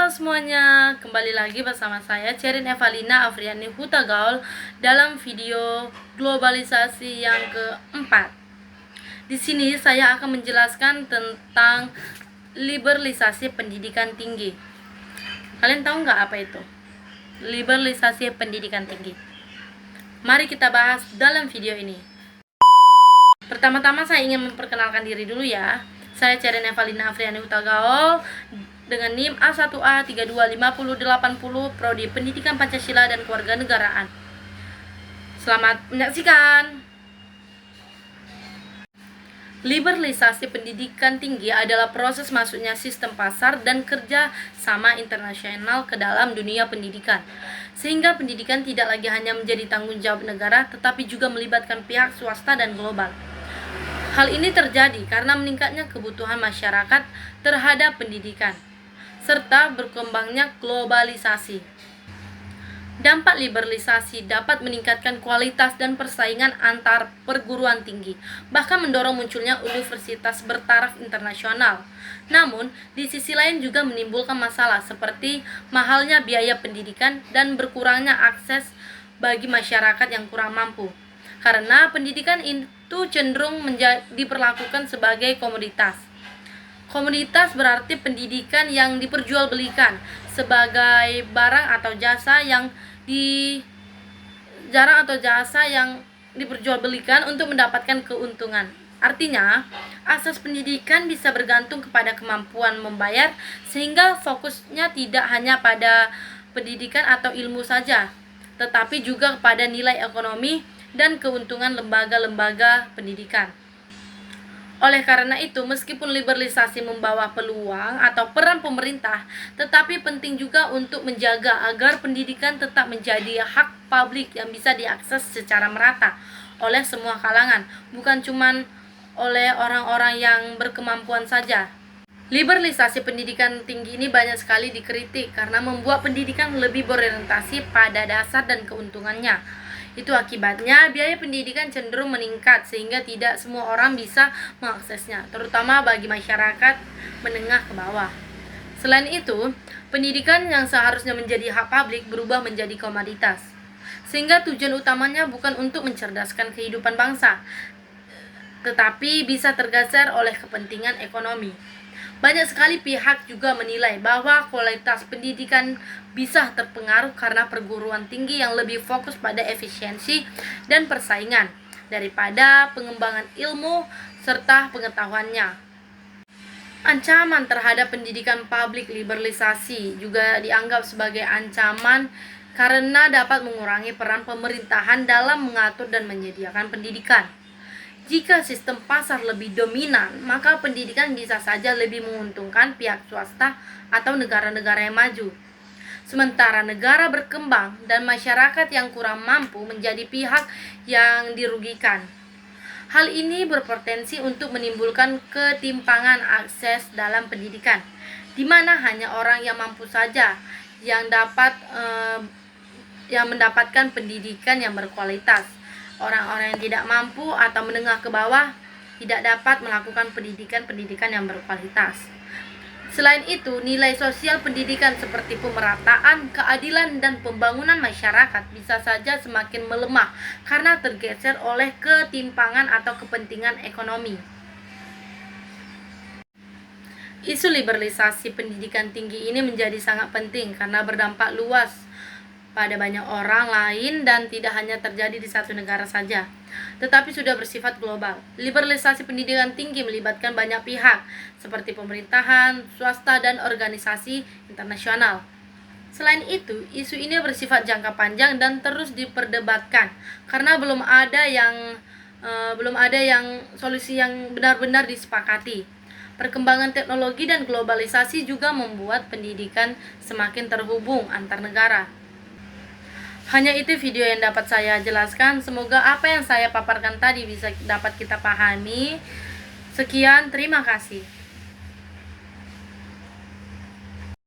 Halo semuanya, kembali lagi bersama saya Cerin Evalina Afriani Hutagaul dalam video globalisasi yang keempat. Di sini saya akan menjelaskan tentang liberalisasi pendidikan tinggi. Kalian tahu nggak apa itu? Liberalisasi pendidikan tinggi. Mari kita bahas dalam video ini. Pertama-tama saya ingin memperkenalkan diri dulu ya. Saya Cerin Evalina Afriani Hutagaul dengan NIM A1A325080 Prodi Pendidikan Pancasila dan Kewarganegaraan. Selamat menyaksikan. Liberalisasi pendidikan tinggi adalah proses masuknya sistem pasar dan kerja sama internasional ke dalam dunia pendidikan, sehingga pendidikan tidak lagi hanya menjadi tanggung jawab negara, tetapi juga melibatkan pihak swasta dan global. Hal ini terjadi karena meningkatnya kebutuhan masyarakat terhadap pendidikan, serta berkembangnya globalisasi. Dampak liberalisasi dapat meningkatkan kualitas dan persaingan antar perguruan tinggi, bahkan mendorong munculnya universitas bertaraf internasional. Namun, di sisi lain juga menimbulkan masalah seperti mahalnya biaya pendidikan dan berkurangnya akses bagi masyarakat yang kurang mampu. Karena pendidikan itu cenderung diperlakukan sebagai komoditas. Komoditas berarti pendidikan yang diperjualbelikan sebagai barang atau jasa yang diperjualbelikan untuk mendapatkan keuntungan. Artinya, akses pendidikan bisa bergantung kepada kemampuan membayar, sehingga fokusnya tidak hanya pada pendidikan atau ilmu saja, tetapi juga kepada nilai ekonomi dan keuntungan lembaga-lembaga pendidikan. Oleh karena itu, meskipun liberalisasi membawa peluang atau peran pemerintah, tetapi penting juga untuk menjaga agar pendidikan tetap menjadi hak publik yang bisa diakses secara merata oleh semua kalangan, bukan cuma oleh orang-orang yang berkemampuan saja. Liberalisasi pendidikan tinggi ini banyak sekali dikritik karena membuat pendidikan lebih berorientasi pada dasar dan keuntungannya. Itu akibatnya biaya pendidikan cenderung meningkat sehingga tidak semua orang bisa mengaksesnya, terutama bagi masyarakat menengah ke bawah. Selain itu, pendidikan yang seharusnya menjadi hak publik berubah menjadi komoditas, sehingga tujuan utamanya bukan untuk mencerdaskan kehidupan bangsa, tetapi bisa tergeser oleh kepentingan ekonomi. Banyak sekali pihak juga menilai bahwa kualitas pendidikan bisa terpengaruh karena perguruan tinggi yang lebih fokus pada efisiensi dan persaingan daripada pengembangan ilmu serta pengetahuannya. Ancaman terhadap pendidikan publik liberalisasi juga dianggap sebagai ancaman karena dapat mengurangi peran pemerintahan dalam mengatur dan menyediakan pendidikan. Jika sistem pasar lebih dominan, maka pendidikan bisa saja lebih menguntungkan pihak swasta atau negara-negara yang maju. Sementara negara berkembang dan masyarakat yang kurang mampu menjadi pihak yang dirugikan. Hal ini berpotensi untuk menimbulkan ketimpangan akses dalam pendidikan, di mana hanya orang yang mampu saja yang mendapatkan pendidikan yang berkualitas. Orang-orang yang tidak mampu atau menengah ke bawah tidak dapat melakukan pendidikan yang berkualitas. Selain itu, nilai sosial pendidikan seperti pemerataan, keadilan, dan pembangunan masyarakat bisa saja semakin melemah karena tergeser oleh ketimpangan atau kepentingan ekonomi. Isu liberalisasi pendidikan tinggi ini menjadi sangat penting karena berdampak luas pada banyak orang lain dan tidak hanya terjadi di satu negara saja, tetapi sudah bersifat global. Liberalisasi pendidikan tinggi melibatkan banyak pihak, seperti pemerintahan, swasta, dan organisasi internasional. Selain itu, isu ini bersifat jangka panjang dan terus diperdebatkan, karena belum ada solusi yang benar-benar disepakati. Perkembangan teknologi dan globalisasi juga membuat pendidikan semakin terhubung antar negara. Hanya itu video yang dapat saya jelaskan. Semoga apa yang saya paparkan tadi bisa dapat kita pahami. Sekian, terima kasih.